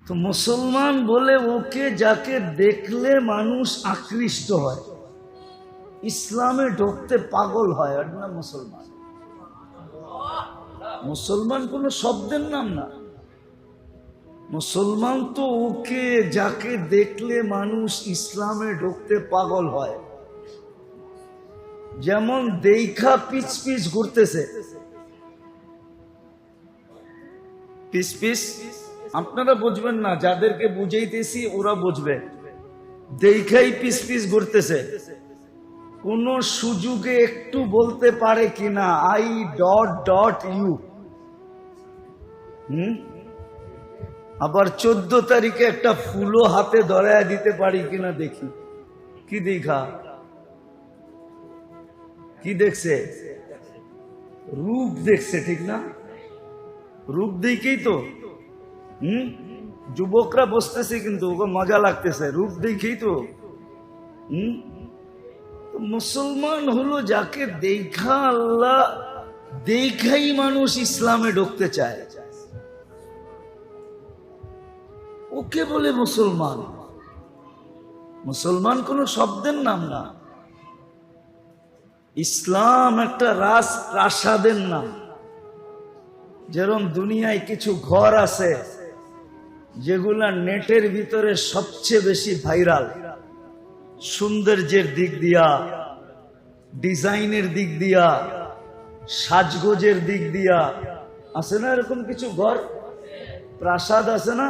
তো মুসলমান বলে ওকে যাকে দেখলে মানুষ আকৃষ্ট হয়, ইসলামে ঢুকতে পাগল হয়, আর না মুসলমান। মুসলমান কোনো শব্দের নাম না। মুসলমান তো ওকে যাকে দেখলে মানুষ ইসলামে ঢুকতে পাগল হয়। যেমন দেখা পিছ পিছ ঘুরতেছে, পিছ পিছ, আপনারা বুঝবেন না, যাদেরকে বুঝাইতেছি ওরা বুঝবে। দেখাই পিছ পিছ ঘুরতেছে, কোন সুযোগে একটু বলতে পারে কিনা আই ডট ডট ইউ। আবার 14 তারিখে একটা ফুলও হাতে ধরায় দিতে পারি কিনা দেখি। কি দেখা? কি দেখছে? রূপ দেখছে, ঠিক না? রূপ দেখেই তো যুবকরা বসতেছে, কিন্তু ওকে মজা লাগতেছে, রূপ দেখেই তো। মুসলমান হলো যাকে দেখা আল্লাহ দেখাই মানুষ ইসলামে ঢুকতে চায়, ওকে বলে মুসলমান। মুসলমান কোনো শব্দের নাম না। ইসলাম একটা রাজপ্রাসাদের নাম। যেরকম দুনিয়ায় কিছু ঘর আছে যেগুলা নেটের ভিতরে সবচেয়ে বেশি ভাইরাল, সৌন্দর্যের দিক দিয়া, ডিজাইনের দিক দিয়া, সাজগোজের দিক দিয়া, আছে না এরকম কিছু ঘর, প্রাসাদ আছে না?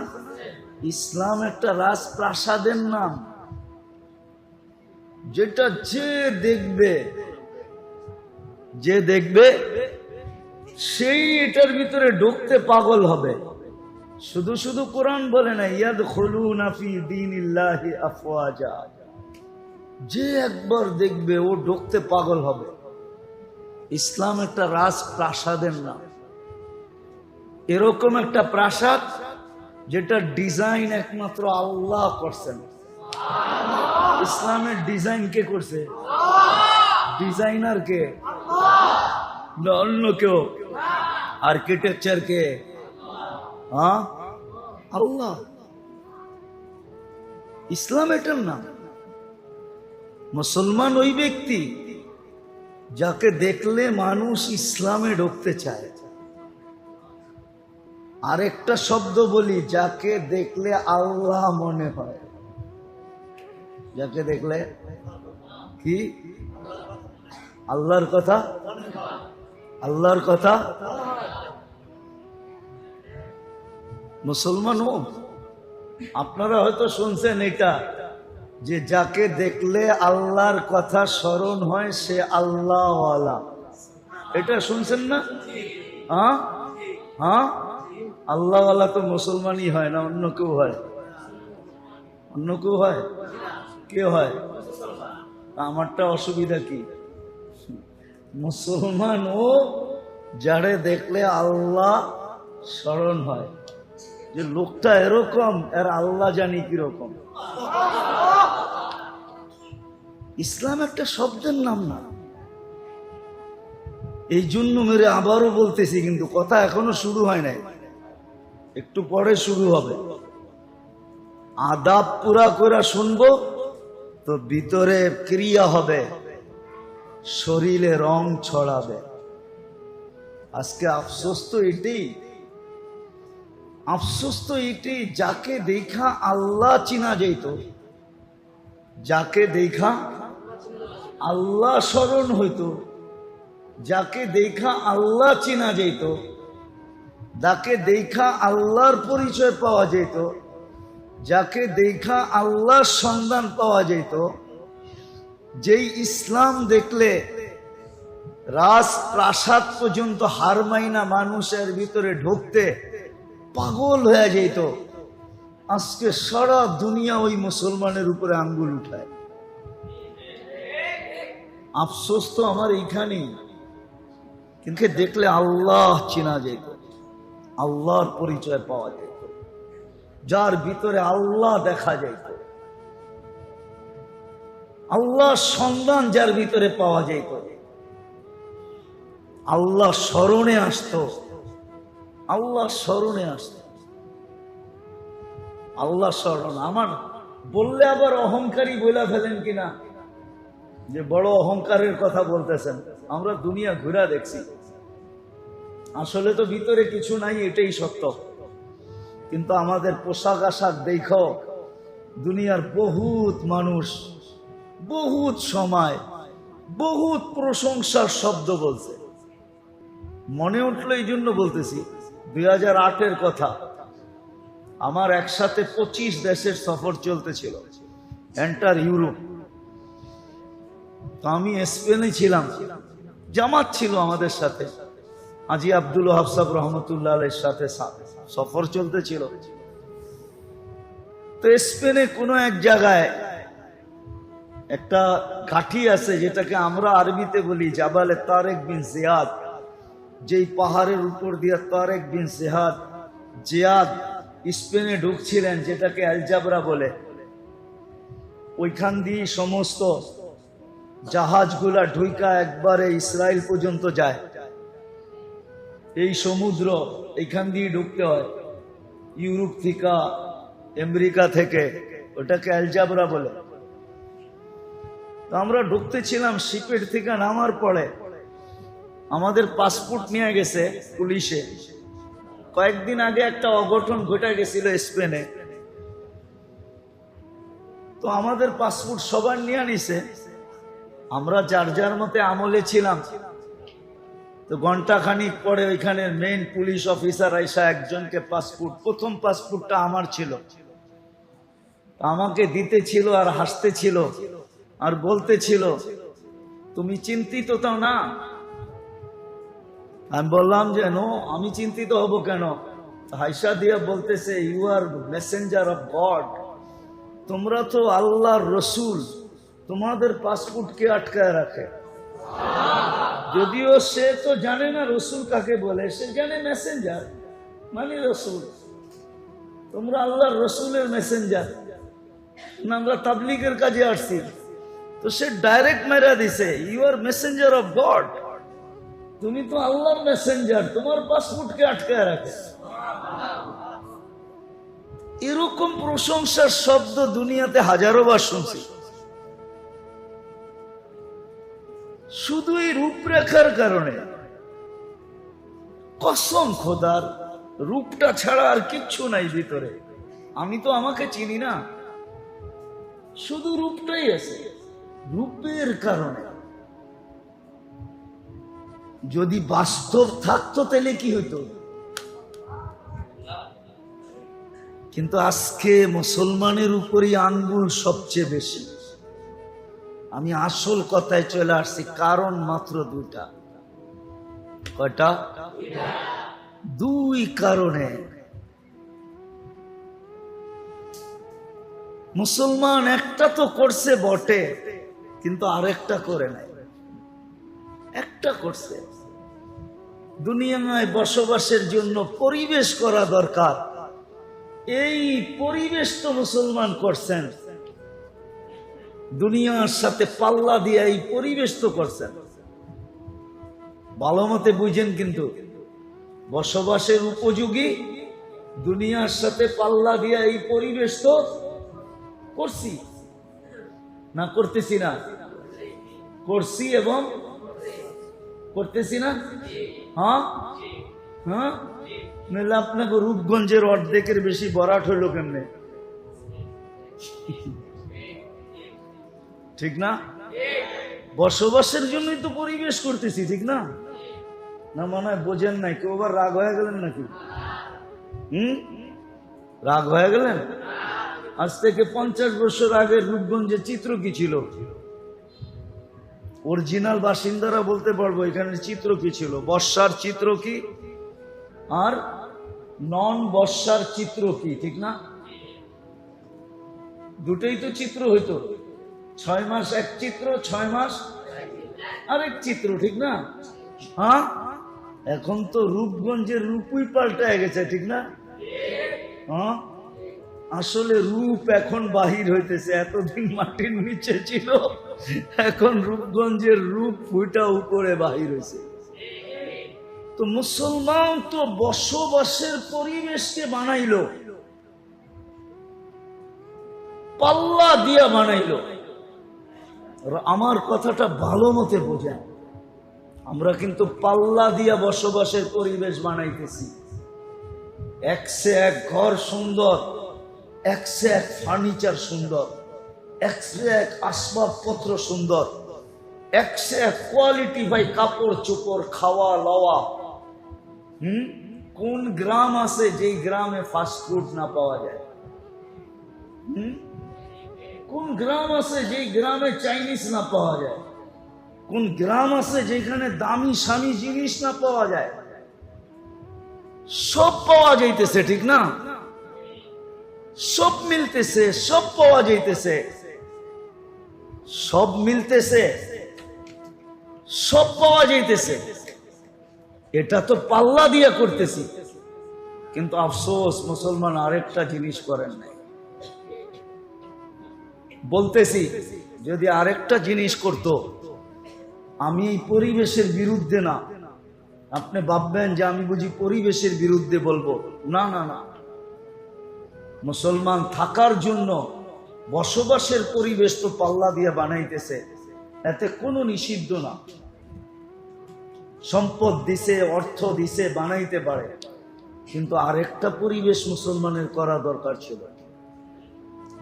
ইসলাম একটা রাজপ্রাসাদের নাম, যেটা যে দেখবে সেই এটার ভিতরে ঢুকতে পাগল হবে। শুধু শুধু কোরআন বলে না ইয়াদখুলুনা ফি দীনিল্লাহি আফওয়াজা, যে একবার দেখবে ও ঢুকতে পাগল হবে। ইসলাম একটা রাজপ্রাসাদের নাম। এরকম একটা প্রাসাদ যেটা ডিজাইন একমাত্র আল্লাহ করছেন। ইসলামের ডিজাইন কে করছে? ডিজাইনার কে? না অন্য কেউ? আর্কিটেকচার কে? আল্লাহ। ইসলাম এটার নাম। মুসলমান ওই ব্যক্তি যাকে দেখলে মানুষ ইসলামে ঢুকতে চায়। আরেকটা শব্দ বলি, যাকে দেখলে আল্লাহ মনে হয়। যাকে দেখলে কি? আল্লাহর কথা, আল্লাহর কথা। মুসলমান ও আপনারা হয়তো শুনছেন এটা, যে যাকে দেখলে আল্লাহর কথা স্মরণ হয় সে আল্লাহওয়ালা। এটা শুনছেন না? হ্যাঁ, আল্লাহওয়ালা তো মুসলমানই হয় না, অন্য কেউ হয়? অন্য কেউ হয়? কে হয়? আমারটা অসুবিধা কি? মুসলমান ও যারে দেখলে আল্লাহ স্মরণ হয়, যে লোকটা এরকম, এর আল্লাহ জানি কিরকম। ইসলাম একটা শব্দের নাম না। এই জন্য মেরে আবারও বলতেছি, কিন্তু কথা এখনো শুরু হয় নাই, একটু পরে শুরু হবে। আদাব পুরা করে শুনবো তো ভিতরে ক্রিয়া হবে, শরীরে রং ছড়াবে। আজকে আফসোস তো এটাই, আফসোস তো এটাই, যাকে দেখা আল্লাহ চিনা যেত, যাকে দেখা আল্লাহ স্মরণ হইতো, যাকে দেখা আল্লাহ চিনা যেত, যাকে দেখা আল্লাহর পরিচয় পাওয়া যেত, যাকে দেখা আল্লাহর সন্ধান পাওয়া যেত, যেই ইসলাম দেখলে রাজপ্রাসাদ পর্যন্ত হার মাইনা মানুষের ভিতরে ঢুকতে পাগল হয়ে যেত, আজকে সারা দুনিয়া ওই মুসলমানের উপরে আঙ্গুল উঠায়। আফসোস তো আমার এইখানেই, কিন্তু দেখলে আল্লাহ চেনা যেত, আল্লাহর পরিচয় পাওয়া যেত, যার ভিতরে আল্লাহ দেখা যেত, আল্লাহর সন্ধান যার ভিতরে পাওয়া যেত, আল্লাহ স্মরণে আসতো, আল্লাহ স্মরণে আসতো। আল্লাহ স্মরণ। আমার বললে আবার অহংকারী বলে ফেলেন কিনা, যে বড় অহংকারের কথা বলতেছেন। আমরা দুনিয়া ঘুরা দেখছি, আসলে তো ভিতরে কিছু নাই, এটাই সত্য। কিন্তু আমাদের পোশাক আশাক দেখো, দুনিয়ার বহুত মানুষ বহুত সময় বহুত প্রশংসার শব্দ বলছে। মনে উঠলো এই জন্য বলতেছি, 2008-এর কথা। আমার একসাথে 25 দেশের সফর চলতেছিল, এন্টার ইউরোপ। তো আমি স্পেনে ছিলাম, জামাত ছিল আমাদের সাথে, আজি আব্দুল ওয়াহাব সাহেব রহমতুল্লাহ আলাইহির সাথে সফর চলতেছিল। তো স্পেনে কোনো এক জায়গায় একটা ঘাঁটি আছে, যেটাকে আমরা আরবিতে বলি জাবালে তারেক বিন জিয়াদ। যেই পাহাড়ের উপর দিয়ে তারেক বিন জিয়াদ স্পেনে ঢুকছিলেন, যেটাকে আলজাবরা বলে, ওইখান দিয়ে সমস্ত জাহাজগুলা ঢুইকা একবারে ইসরায়েল পর্যন্ত যায়। এই সমুদ্র এইখান দিয়ে ঢুকতে হয়, ইউরোপ থেকে, আমেরিকা থেকে, ওটাকে আলজাবরা বলে। তো আমরা ঢুকতেছিলাম, শিপের থেকে নামার পরে আমাদের পাসপোর্ট নিয়ে গেছে পুলিশে। কয়েকদিন আগে একটা অঘটন ঘটে গেছিল স্পেনে, তো আমাদের পাসপোর্ট সবার নিয়ে নিছে। আমরা যার যার মতে আমলে ছিলাম। তো ঘন্টা খানিক পরে ওইখানে মেইন পুলিশ অফিসার আইসা একজনকে পাসপোর্ট, প্রথম পাসপোর্টটা আমার ছিল, আমাকে দিতে ছিল আর হাসতে ছিল আর বলতে ছিল, তুমি চিন্তিত তো না? আমি বললাম যে নো, আমি চিন্তিত হব কেন? হাইসা দিয়া বলতেছে, you are messenger of God, তোমরা তো আল্লাহর রসুল, তোমাদের পাসপোর্ট কে আটকায় রাখে? যদিও সে তো জানে না রসুল কাকে বলে, সে জানে মেসেঞ্জার মানে রসুল। তোমরা আল্লাহর রসুলের মেসেঞ্জার না, আমরা তাবলিগের কাজে আসছি। তো সে ডাইরেক্ট মেরা দিছে, you are messenger of God, তুমি তো আল্লাহর মেসেঞ্জার, তোমার পাসপোর্টকে আটকায় রাখে। এরকম প্রশংসার শব্দ দুনিয়াতে হাজারো বার শুনছি। শুধু এই রূপরেখার কারণে, কসম খোদার, রূপটা ছাড়া আর কিচ্ছু নাই ভিতরে। আমি তো আমাকে চিনি না, শুধু রূপটাই আছে। রূপের কারণে যদি বাস্তব থাকতো তাহলে কি হতো? কিন্তু আজকে মুসলমানের উপরই আঙ্গুল সবচেয়ে বেশি। আমি আসল কথায় চলে আসছি, কারণ মাত্র দুটা। কয়টা? দুই কারণে মুসলমান একটা তো করছে বটে, কিন্তু আরেকটা করে নাই। একটা করছে, দুনিয়ায় বসবাসের জন্য পরিবেশ করা দরকার, এই পরিবেশ তো মুসলমান করছেন। দুনিয়ার সাথে পাল্লা দিয়ে এই পরিবেশ তো করছেন। ভালো মতে বুঝেন, কিন্তু বসবাসের উপযোগী দুনিয়ার সাথে পাল্লা দিয়ে এই পরিবেশ তো করছি না, করতেছি না? করছি এবং করতেছি না? হ্যাঁ হ্যাঁ, নাহলে আপনাকে রূপগঞ্জের অর্ধেকের বেশি বরাট হইল কেমনে? ঠিক না? বসবাসের জন্যই তো পরিবেশ করতেছি, ঠিক না? না মনে হয় বোঝেন নাই? কেউ আবার রাগ হয়ে গেলেন নাকি? রাগ হয়ে গেলেন? আজ থেকে 50 বছর আগে রূপগঞ্জের চিত্র কি ছিল? অরিজিনাল বাসিন্দারা বলতে পারবো এখানে চিত্র কি ছিল। বর্ষার চিত্র কি আর নন বর্ষার চিত্র কি, ঠিক না? দুটোই তো চিত্র হইতো। 6 মাস এক চিত্র, 6 মাস আরেক চিত্র, ঠিক না? হ্যাঁ, এখন তো রূপগঞ্জের রূপই পাল্টায় গেছে, ঠিক না? হ্যাঁ, আসলে রূপ এখন বাহির হইতেছে। এতদিন মাটির নিচে ছিল, এখন রূপগঞ্জের রূপ ফুটা উপরে বাহির হয়েছে। তো মুসলমান তো বসবাসের পরিবেশকে বানাইলো, পাল্লা দিয়া বানাইলো। আমার কথাটা ভালো মতে বোঝেন, আমরা কিন্তু পাল্লা দিয়া বসবাসের পরিবেশ বানাইতেছি। একসে এক ঘর সুন্দর, একসে এক ফার্নিচার সুন্দর, একসে এক আসবাবপত্র সুন্দর, একসে এক কোয়ালিটি ভাই কাপড় চোপড়, খাওয়া লওয়া। কোন গ্রাম আছে যেই গ্রামে ফাস্টফুড না পাওয়া যায়? কোন গ্রাম আছে যেই গ্রামে চাইনিজ না পাওয়া যায়? কোন গ্রাম আছে যেখানে দামি স্বামী জিনিস না পাওয়া যায়? সব পাওয়া যাইতেছে, ঠিক না? সব মিলতেছে, সব পাওয়া যাইতেছে, সব মিলতেছে, সব পাওয়া যাইতেছে। এটা তো পাল্লা দিয়া করতেছি। কিন্তু আফসোস, মুসলমান আরেকটা জিনিস করেন নাই। বলতেছি, যদি আরেকটা জিনিস করত, আমি এই পরিবেশের বিরুদ্ধে না। আপনি ভাববেন যে আমি বুঝি পরিবেশের বিরুদ্ধে বলবো। না না না, মুসলমান থাকার জন্য বসবাসের পরিবেশ তো পাল্লা দিয়ে বানাইতেছে, এতে কোনো নিষিদ্ধ না। সম্পদ দিছে, অর্থ দিছে, বানাইতে পারে, কিন্তু আরেকটা পরিবেশ মুসলমানের করা দরকার ছিল।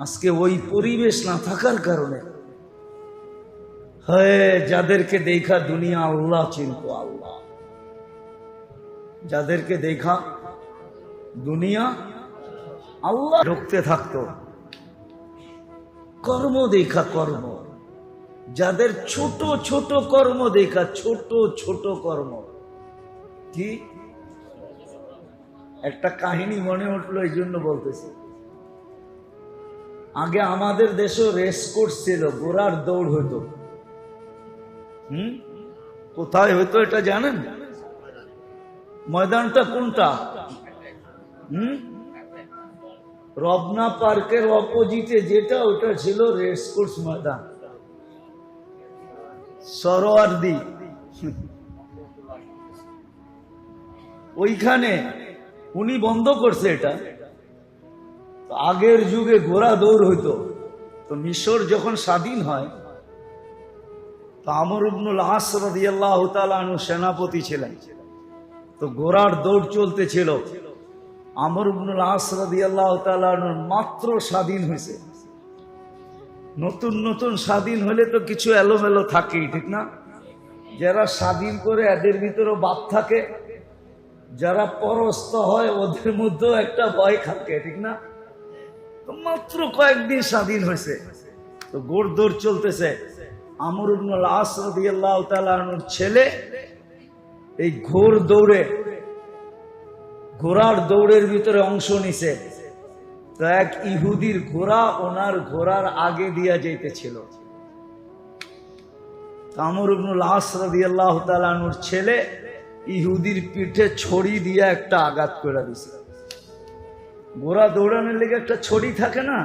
আজকে ওই পরিবেশ না থাকার কারণে যাদেরকে দেখা দুনিয়া আল্লাহ চিনত, আল্লাহ যাদেরকে দেখা দুনিয়া আল্লাহ ঢুকতে থাকতো, কর্ম দেখা কর্ম, যাদের ছোট ছোট কর্ম দেখা, ছোট ছোট কর্ম। কি একটা কাহিনী মনে উঠলো, এই জন্য বলতেছি। আগে আমাদের দেশে রেসকোর্স ছিল, ঘোড়ার দৌড় হতো। কোথায় হতো এটা জানেন? ময়দানটা কোনটা? রবনা পার্কের অপোজিটে যেটা, ওটা ছিল রেসকোর্স ময়দান, সরোয়ার্দি। ওইখানে উনি বন্ধ করছে এটা। আগের যুগে ঘোড়া দৌড় হইতো। তো মিশর যখন স্বাধীন হয়, তো আমর ইবনুল আস রাদিয়াল্লাহু তাআলা আনহু সেনাপতি ছিলেন। তো ঘোড়ার দৌড় চলতেছিল। আমর ইবনুল আস রাদিয়াল্লাহু তাআলা আনহু মাত্র স্বাধীন হয়েছে। নতুন নতুন স্বাধীন হলে তো কিছু এলোমেলো থাকেই, ঠিক না? যারা স্বাধীন করে এদের ভিতরেও বাপ থাকে, যারা পরস্ত হয় ওদের মধ্যেও একটা ভয় থাকে, ঠিক না? তো মাত্র কয়েকদিন স্বাধীন হয়েছে, তো ঘোড় দৌড় চলতেছে। আমর ইবনুল আস রাদিয়াল্লাহু তাআলা আনহুর ছেলে এই ঘোড়ার দৌড়ের ভিতরে অংশ নিছে। তো এক ইহুদির ঘোড়া ওনার ঘোড়ার আগে দিয়া যাইতেছিল। আমর ইবনুল আস রাদিয়াল্লাহু তাআলা আনহুর ছেলে ইহুদির পিঠে ছড়ি দিয়া একটা আঘাত করে দিছে। ঘোড়া দৌড়ানোর লেগে একটা ছড়ি থাকে না,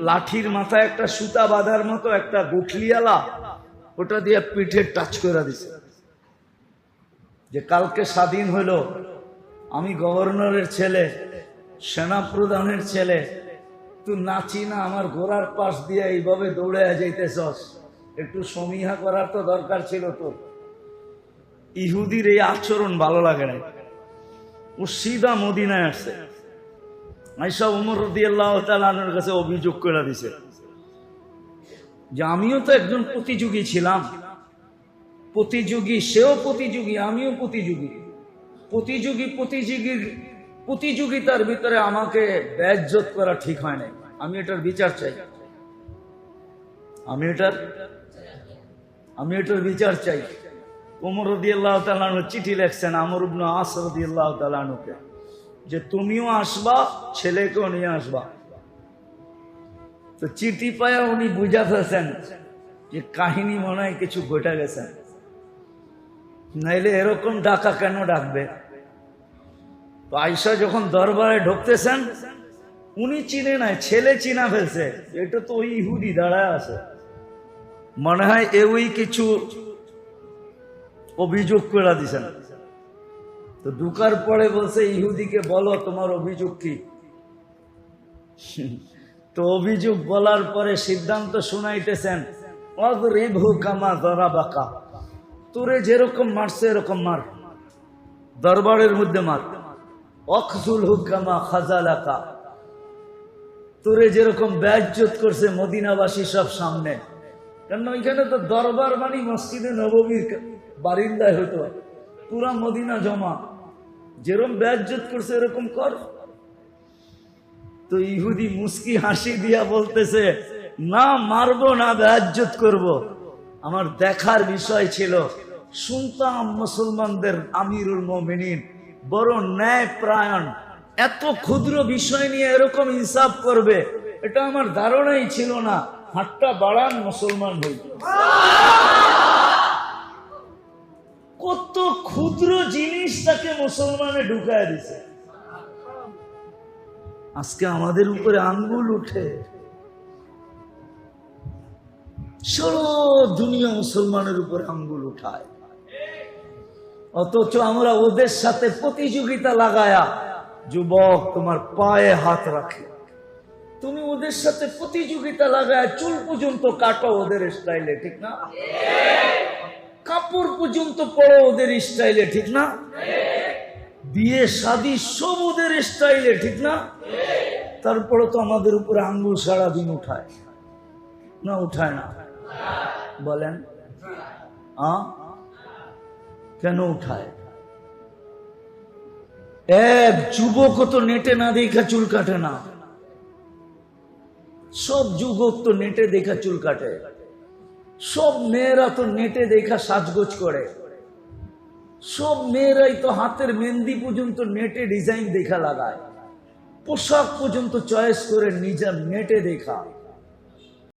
লাঠির মাথায় একটা সুতা বাঁধার মতো একটা গুঠলিয়ালা, ওটা দিয়ে পিঠে টাচ করে দিছে। যে কালকে স্বাধীন হইল, আমি গভর্নরের ছেলে, সেনা প্রধানের ছেলে, তুই নাচি না আমার ঘোড়ার পাশ দিয়ে এইভাবে দৌড়ে যাইতেছস, একটু সমীহা করার তো দরকার ছিল তোর। ইহুদির এই আচরণ ভালো লাগে না। ও সিধা মদিনায় আসছে, আয়েশা ওমর রাদিয়াল্লাহু তাআলা আনহুর কাছে অভিযোগ করে দিছে যে আমিও তো একজন প্রতিযোগী ছিলাম। প্রতিযোগী, সেও প্রতিযোগী, আমিও প্রতিযোগী। প্রতিযোগিতার ভিতরে আমাকে বেইজ্জত করা ঠিক হয় নাই। আমি এটার বিচার চাই, আমি এটার বিচার চাই। ওমর রাদিয়াল্লাহু তাআলা আনহু চিঠি লিখছেন আমর ইবনে আস রাদিয়াল্লাহু তাআলা আনহুকে, যে তুমিও আসবা, ছেলেকেও নিয়ে আসবা। তো চিঠি পায়া উনি বুঝা ফেলছেন যে কাহিনী মনে হয় কিছু ঘটে গেছে, নাইলে এরকম ডাকা কেন ডাকবে। তো আয়েশা যখন দরবারে ঢুকতেছেন, উনি চিনে নাই, ছেলে চিনা ফেলছে, এটা তো ওই ইহুদি দাঁড়ায় আছে, মনে হয় ওই কিছু অভিযোগ করে দিছেন। তো ঢুকার পরে বলছে ইহুদিকে, বলো তোমার অভিযোগ কি? তো অভিযোগ বলার পরে সিদ্ধান্ত শুনাইতেছেন, অযরিবহু কামা যারাবাকা, তোরে যেরকম মারছে এরকম মার, দরবারের মধ্যে মার। অখযুলহু কামা খাযালাকা, তোরে যেরকম বেইজ্জত করছে মদিনাবাসী সব সামনে, কারণ ওইখানে তো দরবার মানে মসজিদে নববীর বারিন্দায় হতো, পুরা মদিনা জমা, যেরকম বেইজ্জত করছে এরকম কর। তো ইহুদি মুস্কি হাসি দিয়া বলতেছে, না মারবো না, বেইজ্জত করব। আমার দেখার বিষয় ছিল, শুনতাম মুসলমানদের আমিরুল মুমিনিন বড় ন্যায় প্রায়ণ, এত ক্ষুদ্র বিষয় নিয়ে এরকম ইনসাফ করবে, এটা আমার ধারণাই ছিল না। হাতটা বাড়ান, মুসলমান হই। কত ক্ষুদ্র জিনিস তাকে মুসলমানে ঢুকায় দিছে। আজকে আমাদের উপরে আঙ্গুল উঠে, সারা দুনিয়া মুসলমানের উপরে আঙ্গুল উঠায়, অথচ আমরা ওদের সাথে প্রতিযোগিতা লাগায়া, যুবক তোমার পায়ে হাত রাখে, তুমি ওদের সাথে প্রতিযোগিতা লাগায় চুল পর্যন্ত কাটো ওদের স্টাইলে, ঠিক না? কাপড় পর্যন্ত পরো ওদের স্টাইলে, ঠিক না? বিয়ে শাদী সব ওদের স্টাইলে, ঠিক না? তারপরে তো আমাদের উপরে আঙ্গুল সারাদিন উঠায় না, উঠায় না? বলেন কেন উঠায়? এক যুবক তো নেটে না দেখা চুল কাটে না, সব যুবক তো নেটে দেখা চুল কাটে, সব মেয়েরা তো নেটে দেখা সাজগোজ করে, সব মেয়েরাই তো হাতের মেহেন্দি পর্যন্ত নেটে ডিজাইন দেখা লাগায়, পোশাক পর্যন্ত চয়েস করে নিজের নেটে দেখা।